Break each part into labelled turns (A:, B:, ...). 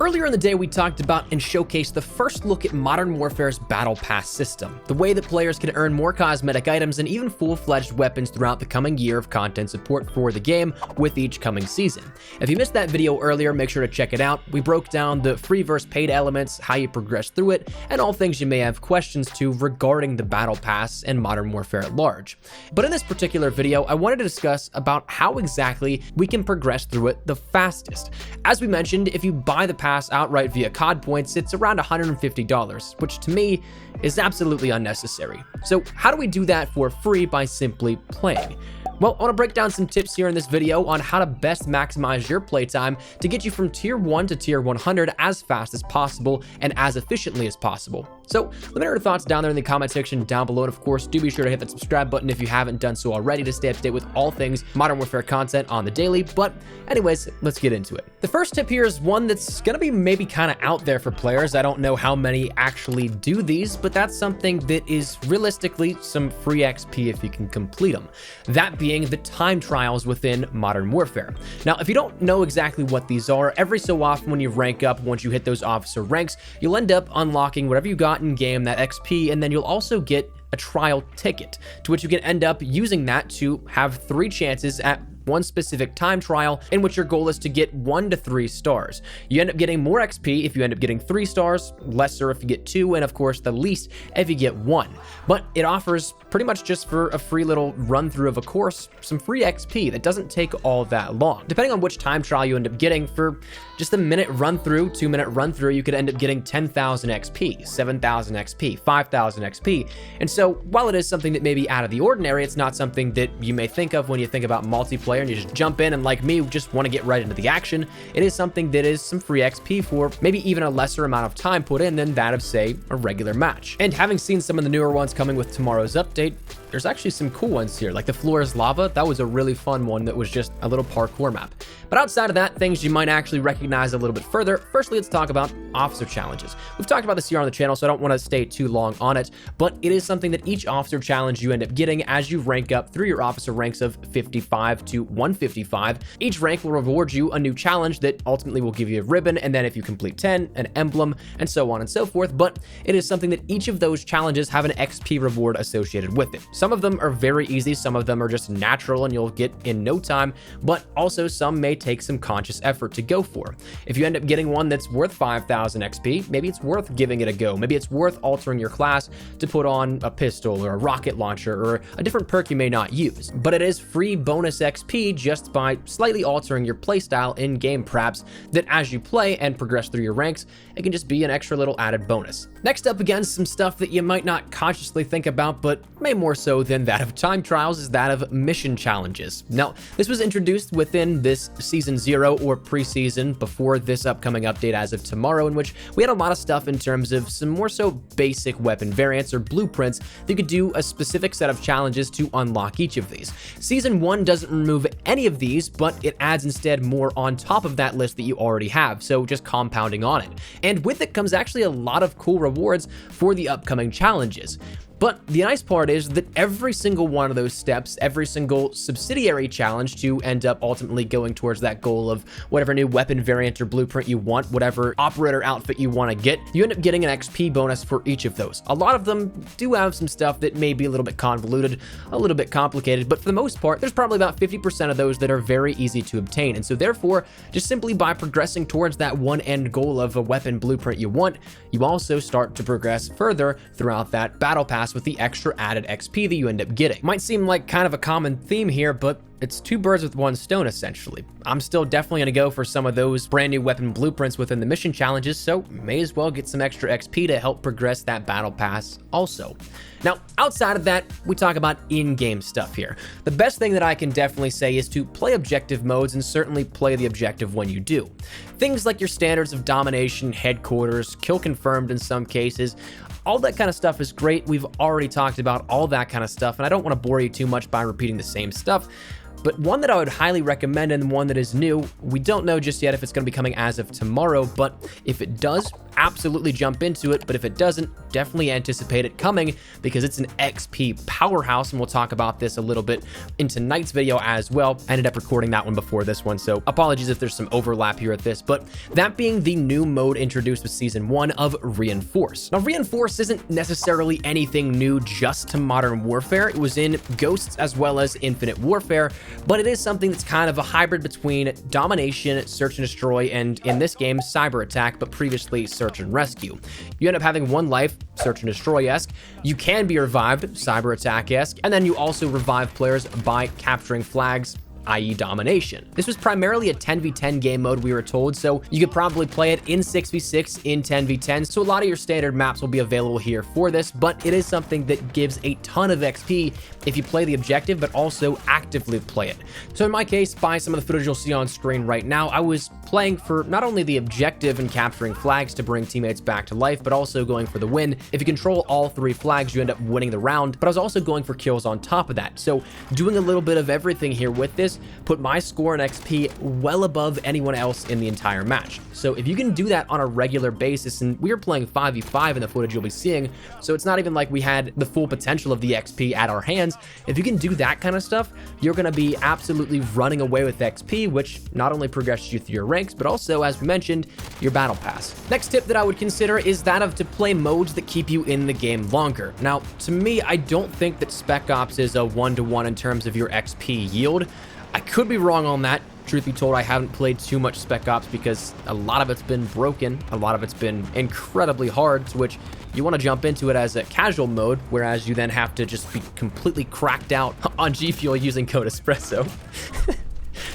A: Earlier in the day, we talked about and showcased the first look at Modern Warfare's Battle Pass system, the way that players can earn more cosmetic items and even full-fledged weapons throughout the coming year of content support for the game with each coming season. If you missed that video earlier, make sure to check it out. We broke down the free versus paid elements, how you progress through it, and all things you may have questions to regarding the Battle Pass and Modern Warfare at large. But in this particular video, I wanted to discuss about how exactly we can progress through it the fastest. As we mentioned, if you buy the pass outright via COD points, it's around $150, which to me is absolutely unnecessary. So how do we do that for free by simply playing? Well, I want to break down some tips here in this video on how to best maximize your playtime to get you from tier 1 to tier 100 as fast as possible and as efficiently as possible. So let me know your thoughts down there in the comment section down below, and of course, do be sure to hit that subscribe button if you haven't done so already to stay up to date with all things Modern Warfare content on the daily. But anyways, let's get into it. The first tip here is one that's gonna be maybe kind of out there for players. I don't know how many actually do these, but that's something that is realistically some free XP if you can complete them. That being the time trials within Modern Warfare. Now, if you don't know exactly what these are, every so often when you rank up, once you hit those officer ranks, you'll end up unlocking whatever you got in game, that XP, and then you'll also get a trial ticket to which you can end up using that to have 3 chances at one specific time trial in which your goal is to get 1 to 3 stars. You end up getting more XP if you end up getting 3 stars, lesser if you get 2, and of course the least if you get 1. But it offers pretty much just for a free little run through of a course, some free XP that doesn't take all that long. Depending on which time trial you end up getting, for just a minute run through, 2-minute run through, you could end up getting 10,000 XP, 7,000 XP, 5,000 XP. And so while it is something that may be out of the ordinary, it's not something that you may think of when you think about multiplayer and you just jump in and, like me, just want to get right into the action. It is something that is some free XP for maybe even a lesser amount of time put in than that of, say, a regular match. And having seen some of the newer ones coming with tomorrow's update, there's actually some cool ones here, like the Floor is Lava. That was a really fun one that was just a little parkour map. But outside of that, things you might actually recognize a little bit further. Firstly, let's talk about officer challenges. We've talked about this here on the channel, so I don't want to stay too long on it, but it is something that each officer challenge you end up getting as you rank up through your officer ranks of 55 to 155. Each rank will reward you a new challenge that ultimately will give you a ribbon, and then if you complete 10, an emblem, and so on and so forth. But it is something that each of those challenges have an XP reward associated with it. Some of them are very easy, some of them are just natural and you'll get in no time, but also some may take some conscious effort to go for. If you end up getting one that's worth 5,000 XP, maybe it's worth giving it a go. Maybe it's worth altering your class to put on a pistol or a rocket launcher or a different perk you may not use. But it is free bonus XP just by slightly altering your playstyle in game, perhaps, that as you play and progress through your ranks, it can just be an extra little added bonus. Next up, again, some stuff that you might not consciously think about, but may more so than that of time trials, is that of mission challenges. Now, this was introduced within this Season 0 or preseason before this upcoming update as of tomorrow, in which we had a lot of stuff in terms of some more so basic weapon variants or blueprints that you could do a specific set of challenges to unlock each of these. Season 1 doesn't remove any of these, but it adds instead more on top of that list that you already have, so just compounding on it. And with it comes actually a lot of cool rewards for the upcoming challenges. But the nice part is that every single one of those steps, every single subsidiary challenge to end up ultimately going towards that goal of whatever new weapon variant or blueprint you want, whatever operator outfit you want to get, you end up getting an XP bonus for each of those. A lot of them do have some stuff that may be a little bit convoluted, a little bit complicated, but for the most part, there's probably about 50% of those that are very easy to obtain. And so therefore, just simply by progressing towards that one end goal of a weapon blueprint you want, you also start to progress further throughout that battle pass with the extra added XP that you end up getting. Might seem like kind of a common theme here, but it's 2 birds with 1 stone, essentially. I'm still definitely going to go for some of those brand new weapon blueprints within the mission challenges, so may as well get some extra XP to help progress that battle pass also. Now, outside of that, we talk about in-game stuff here. The best thing that I can definitely say is to play objective modes and certainly play the objective when you do. Things like your standards of domination, headquarters, kill confirmed in some cases, all that kind of stuff is great. We've already talked about all that kind of stuff, and I don't want to bore you too much by repeating the same stuff. But one that I would highly recommend, and one that is new, we don't know just yet if it's going to be coming as of tomorrow, but if it does, absolutely jump into it, but if it doesn't, definitely anticipate it coming because it's an XP powerhouse, and we'll talk about this a little bit in tonight's video as well. I ended up recording that one before this one, so apologies if there's some overlap here at this, but that being the new mode introduced with Season 1 of Reinforce. Now, Reinforce isn't necessarily anything new just to Modern Warfare. It was in Ghosts as well as Infinite Warfare, but it is something that's kind of a hybrid between domination, search and destroy, and in this game, cyber attack, but previously search and rescue. You end up having one life, search and destroy-esque. You can be revived, cyber attack-esque, and then you also revive players by capturing flags, i.e. domination. This was primarily a 10v10 game mode, we were told, so you could probably play it in 6v6, in 10v10, so a lot of your standard maps will be available here for this, but it is something that gives a ton of XP if you play the objective, but also actively play it. So in my case, by some of the footage you'll see on screen right now, I was playing for not only the objective and capturing flags to bring teammates back to life, but also going for the win. If you control all 3 flags, you end up winning the round, but I was also going for kills on top of that. So doing a little bit of everything here with this put my score and XP well above anyone else in the entire match. So if you can do that on a regular basis, and we were playing 5v5 in the footage you'll be seeing, so it's not even like we had the full potential of the XP at our hands. If you can do that kind of stuff, you're going to be absolutely running away with XP, which not only progresses you through your ranks, but also, as we mentioned, your battle pass. Next tip that I would consider is that of to play modes that keep you in the game longer. Now, to me, I don't think that Spec Ops is a one-to-one in terms of your XP yield. I could be wrong on that. Truth be told, I haven't played too much Spec Ops because a lot of it's been broken. A lot of it's been incredibly hard, to which you want to jump into it as a casual mode, whereas you then have to just be completely cracked out on G Fuel using code Espresso.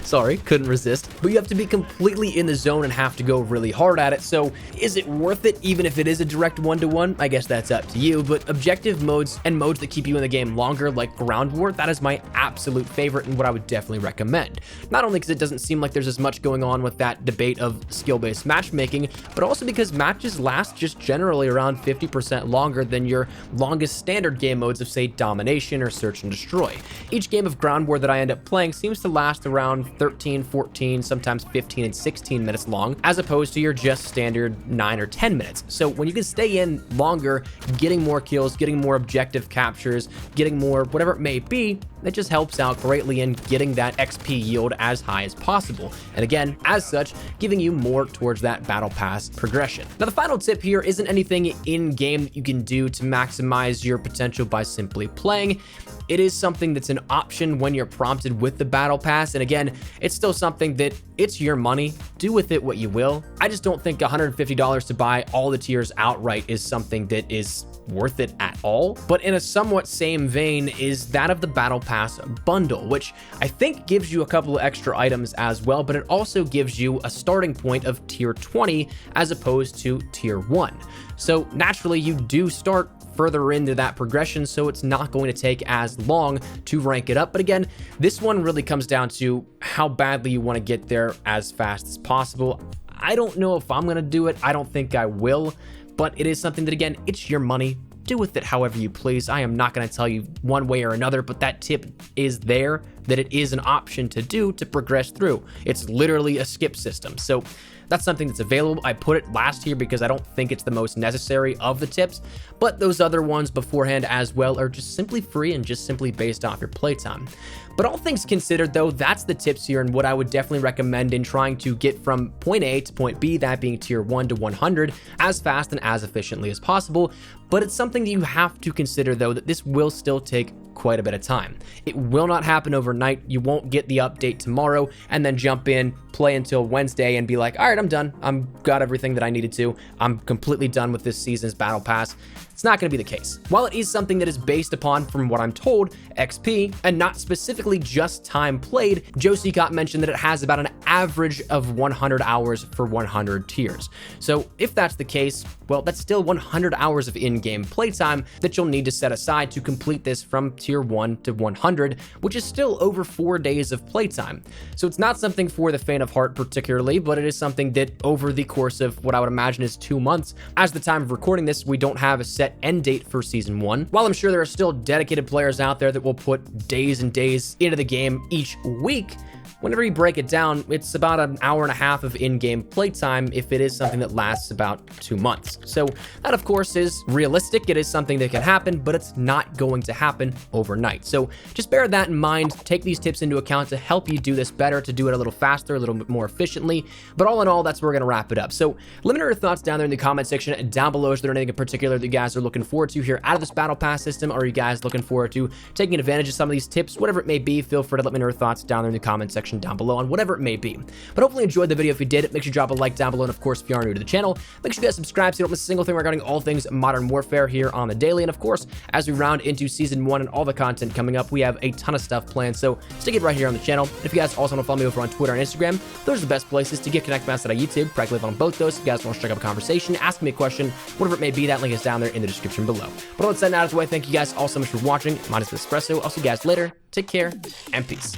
A: Sorry, couldn't resist. But you have to be completely in the zone and have to go really hard at it. So is it worth it even if it is a direct one-to-one? I guess that's up to you. But objective modes and modes that keep you in the game longer, like Ground War, that is my absolute favorite and what I would definitely recommend. Not only because it doesn't seem like there's as much going on with that debate of skill-based matchmaking, but also because matches last just generally around 50% longer than your longest standard game modes of, say, Domination or Search and Destroy. Each game of Ground War that I end up playing seems to last around 13, 14, sometimes 15 and 16 minutes long, as opposed to your just standard 9 or 10 minutes. So when you can stay in longer, getting more kills, getting more objective captures, getting more whatever it may be, that just helps out greatly in getting that XP yield as high as possible. And again, as such, giving you more towards that battle pass progression. Now, the final tip here isn't anything in-game that you can do to maximize your potential by simply playing. It is something that's an option when you're prompted with the battle pass. And again, it's still something that it's your money. Do with it what you will. I just don't think $150 to buy all the tiers outright is something that is worth it at all. But in a somewhat same vein is that of the battle pass bundle, which I think gives you a couple of extra items as well, but it also gives you a starting point of tier 20 as opposed to tier 1. So naturally you do start further into that progression, so it's not going to take as long to rank it up. But again, this one really comes down to how badly you want to get there as fast as possible. I don't know if I'm going to do it. I don't think I will, but it is something that, again, it's your money. Do with it however you please. I am not going to tell you one way or another, but that tip is there, that it is an option to do to progress through. It's literally a skip system. So that's something that's available. I put it last here because I don't think it's the most necessary of the tips, but those other ones beforehand as well are just simply free and just simply based off your playtime. But all things considered, though, that's the tips here and what I would definitely recommend in trying to get from point A to point B, that being tier 1 to 100, as fast and as efficiently as possible. But it's something that you have to consider, though, that this will still take quite a bit of time. It will not happen overnight. You won't get the update tomorrow and then jump in, play until Wednesday and be like, all right, I'm done. I'm got everything that I needed to. I'm completely done with this season's battle pass. It's not going to be the case. While it is something that is based upon, from what I'm told, XP, and not specifically just time played, Joe Seacott mentioned that it has about an average of 100 hours for 100 tiers. So if that's the case, well, that's still 100 hours of in-game playtime that you'll need to set aside to complete this from tier 1 to 100, which is still over 4 days of playtime. So it's not something for the faint of heart particularly, but it is something that over the course of what I would imagine is 2 months, as the time of recording this, we don't have a set end date for season 1. While I'm sure there are still dedicated players out there that will put days and days into the game each week, whenever you break it down, it's about an hour and a half of in-game playtime if it is something that lasts about 2 months. So that, of course, is realistic. It is something that can happen, but it's not going to happen overnight. So just bear that in mind. Take these tips into account to help you do this better, to do it a little faster, a little bit more efficiently. But all in all, that's where we're going to wrap it up. So let me know your thoughts down there in the comment section down below. Is there anything in particular that you guys are looking forward to here out of this battle pass system? Or are you guys looking forward to taking advantage of some of these tips? Whatever it may be, feel free to let me know your thoughts down there in the comment section down below on whatever it may be. But hopefully you enjoyed the video. If you did, make sure you drop a like down below. And of course, if you are new to the channel, make sure you guys subscribe so you don't miss a single thing regarding all things Modern Warfare here on the daily. And of course, as we round into season 1 and all the content coming up, we have a ton of stuff planned. So stick it right here on the channel. If you guys also want to follow me over on Twitter and Instagram, those are the best places to get connected outside of YouTube. Probably live on both those. If you guys want to strike up a conversation, ask me a question, whatever it may be, that link is down there in the description below. But let's send out of the way. Thank you guys all so much for watching. My name is Espresso. I'll see you guys later. Take care and peace.